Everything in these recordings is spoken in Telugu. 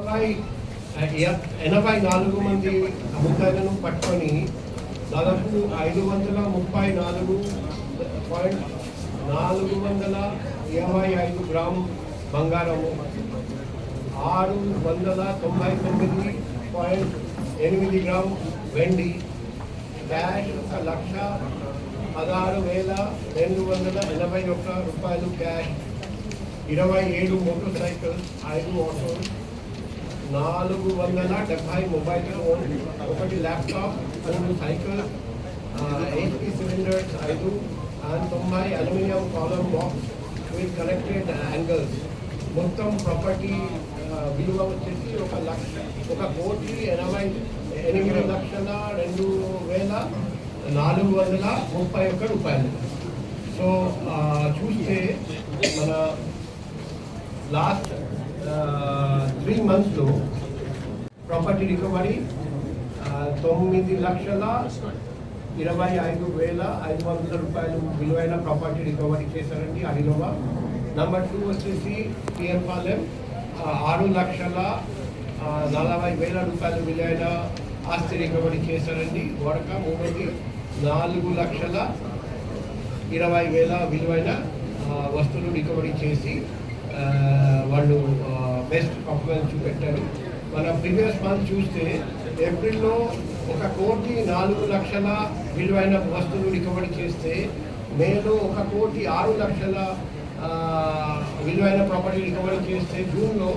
84 మంది ముద్దాయిలను పట్టుకొని దాదాపు 534.425 గ్రాము బంగారము, 699.8 గ్రాము వెండి, క్యాష్ 1,16,281 రూపాయలు cash, 27 motor cycles, 5 autos, 470 mobile phone, 1 laptop, 2 cycle, HP cylinders 5 and 90 aluminium column box with connected angles. మొత్తం ప్రాపర్టీ విలువ వచ్చేసి 1,88,2,431 రూపాయలు. సో చూస్తే మన లాస్ట్ 3 monthsలో ప్రాపర్టీ రికవరీ 9,25,500 రూపాయలు విలువైన ప్రాపర్టీ రికవరీ చేశారండి అడిలోవా. నెంబర్ 2 వచ్చేసి పిఎం పాలెం 6,40,000 రూపాయలు విలువైన ఆస్తి రికవరీ చేశారండి. వడక 3వది 4,20,000 విలువైన వస్తువులు రికవరీ చేసి వాళ్ళు బెస్ట్ పర్ఫార్మెన్స్ చూపెట్టారు. మన ప్రీవియస్ మంత్ చూస్తే ఏప్రిల్లో 1,04,00,000 విలువైన వస్తువులు రికవరీ చేస్తే మేలో 1,06,00,000 విలువైన ప్రాపర్టీ రికవరీ చేస్తే జూన్లో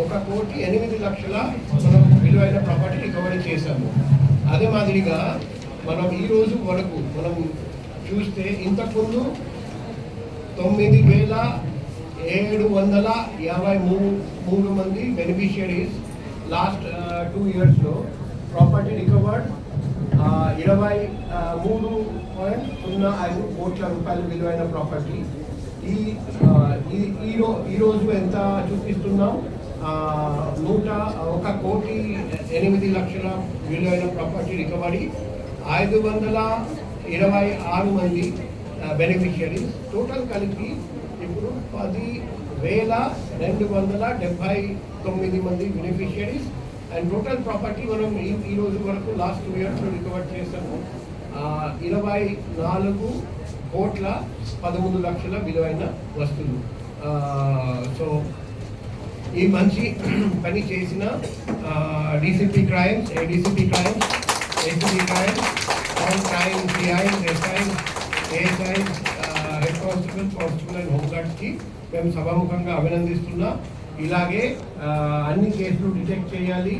1,08,00,000 మనం విలువైన ప్రాపర్టీ రికవరీ చేశాము. అదే మాదిరిగా మనం ఈరోజు వరకు మనం చూస్తే ఇంతకుముందు 9,753 మంది బెనిఫిషియరీస్ లాస్ట్ 2 yearsలో ప్రాపర్టీ రికవర్డ్ 23.05 కోట్ల రూపాయలు విలువైన ప్రాపర్టీ. ఈరోజు ఎంత చూపిస్తున్నాం? 1,08,00,000 విలువైన ప్రాపర్టీ రికవరీ, 526 మంది బెనిఫిషియరీస్. టోటల్ కలిపి ఇప్పుడు 10,279 మంది బెనిఫిషియరీస్. అండ్ టోటల్ ప్రాపర్టీ మనం ఈ రోజు వరకు లాస్ట్ 2 yearsలో రికవర్ చేసాము 24,13,00,000 విలువైన వస్తువులు. సో ఈ మంచి పని చేసిన DCP crimes, ADCP crimes, ACP crimes, all crime CIs, SIs, ASIs, head constable and హోంగార్డ్స్కి మేము సభాముఖంగా అభినందిస్తున్నాం. ఇలాగే అన్ని కేసులు డిటెక్ట్ చేయాలి,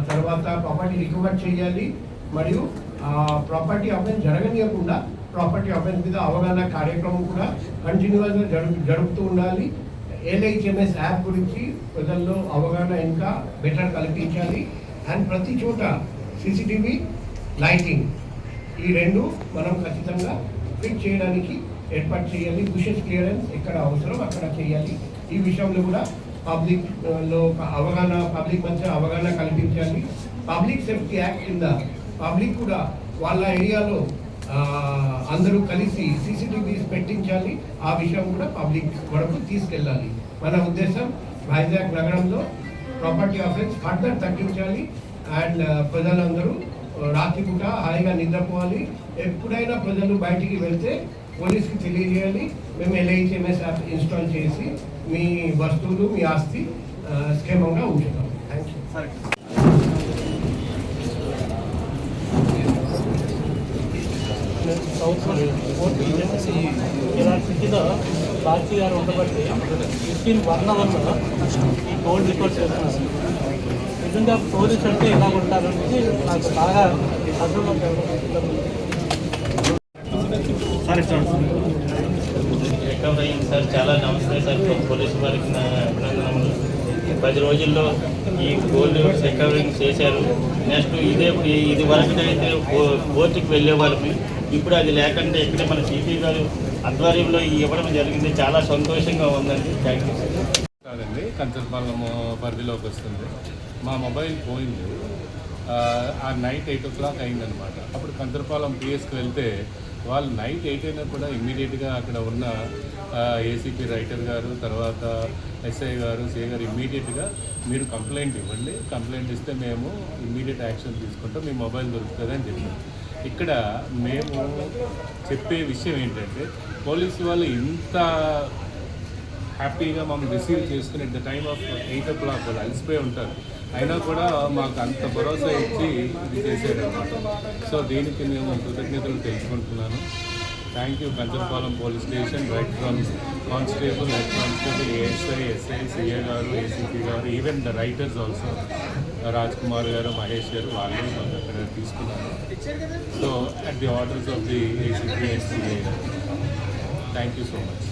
తర్వాత ప్రాపర్టీ రికవర్ చేయాలి, మరియు ప్రాపర్టీ అఫెన్స్ జరగనీయకుండా ప్రాపర్టీ అఫెన్స్ మీద అవగాహన కార్యక్రమం కూడా కంటిన్యూస్గా జరుపుతూ ఉండాలి. LHMS యాప్ గురించి ప్రజల్లో అవగాహన ఇంకా బెటర్ కల్పించాలి. అండ్ ప్రతి చోట CCTV లైటింగ్ ఈ 2 మనం ఖచ్చితంగా ఫిట్ చేయడానికి ఏర్పాటు చేయాలి. బుషెస్ క్లియరెన్స్ ఎక్కడ అవసరం అక్కడ చేయాలి. ఈ విషయంలో కూడా పబ్లిక్లో పబ్లిక్ మధ్య అవగాహన కల్పించాలి. పబ్లిక్ సేఫ్టీ యాక్ట్ కింద పబ్లిక్ కూడా వాళ్ళ ఏరియాలో అందరూ కలిసి CCTVs పెట్టించాలి. ఆ విషయం కూడా పబ్లిక్ వరకు తీసుకెళ్ళాలి. మన ఉద్దేశం వైజాగ్ నగరంలో ప్రాపర్టీ అఫెన్స్ ఫర్దర్ తగ్గించాలి. అండ్ ప్రజలందరూ రాత్రిపూట హాయిగా నిద్రపోవాలి. ఎప్పుడైనా ప్రజలు బయటికి వెళ్తే పోలీస్కి తెలియజేయాలి. మేము LHMS యాప్ ఇన్స్టాల్ చేసి మీ వస్తువులు మీ ఆస్తి క్షేమంగా ఉంచుతాం. Thank you. సిటీలో సాక్షి గారు ఉండబట్టి 1 hour ఈ గోల్డ్ రికార్డ్ చేస్తున్నారు. నిజంగా పోలీసు అంటే ఇలా ఉంటారని నాకు బాగా అర్థం. రికవరీ అయింది సార్. చాలా నమస్తే సార్. పోలీసు వారికి నా అభినందనలు. 10 రోజుల్లో ఈ గోల్డ్ రికవరీ చేశారు. నెక్స్ట్ ఇది వరకు అయితే కోర్టుకి వెళ్ళే వాళ్ళకి ఇప్పుడు అది లేకుండా ఇక్కడే మన సిపి గారు ఆధ్వర్యంలో ఇవ్వడం జరిగింది. చాలా సంతోషంగా ఉందండి. Thank you sir. కాదండి, కంచరపాలెం పరిధిలోకి వస్తుంది. మా మొబైల్ పోయింది. ఆ నైట్ 8 o'clock అయిందనమాట. అప్పుడు కంచరపాలెం పిఎస్కి వెళ్తే వాళ్ళు నైట్ 8 అయినా కూడా ఇమ్మీడియట్గా అక్కడ ఉన్న ఏసీపీ రైటర్ గారు, తర్వాత ఎస్ఐ గారు, సిఐ గారు ఇమ్మీడియట్గా మీరు కంప్లైంట్ ఇవ్వండి, కంప్లైంట్ ఇస్తే మేము ఇమ్మీడియట్ యాక్షన్ తీసుకుంటాం, మీ మొబైల్ దొరుకుతుంది అని చెప్పారు. ఇక్కడ మేము చెప్పే విషయం ఏంటంటే పోలీసు వాళ్ళు ఇంత హ్యాపీగా మమ్మల్ని రిసీవ్ చేసుకుని at the time of 8 o'clock వాళ్ళు అలసిపోయి ఉంటారు, అయినా కూడా మాకు అంత భరోసా ఇచ్చి ఇది చేసేదన్నమాట. సో దీనికి నేను కృతజ్ఞతలు తెలుసుకుంటున్నాను. Thank you Kancharapalem police station, right from constable, head constable, ASI, SI, CI గారు, ఏసీపీ గారు, even the writers also, Raj Kumar garu, Mahesh garu, వాళ్ళు మాకు అక్కడ తీసుకున్నారు. So at the orders of the ACP and CI. Thank you so much.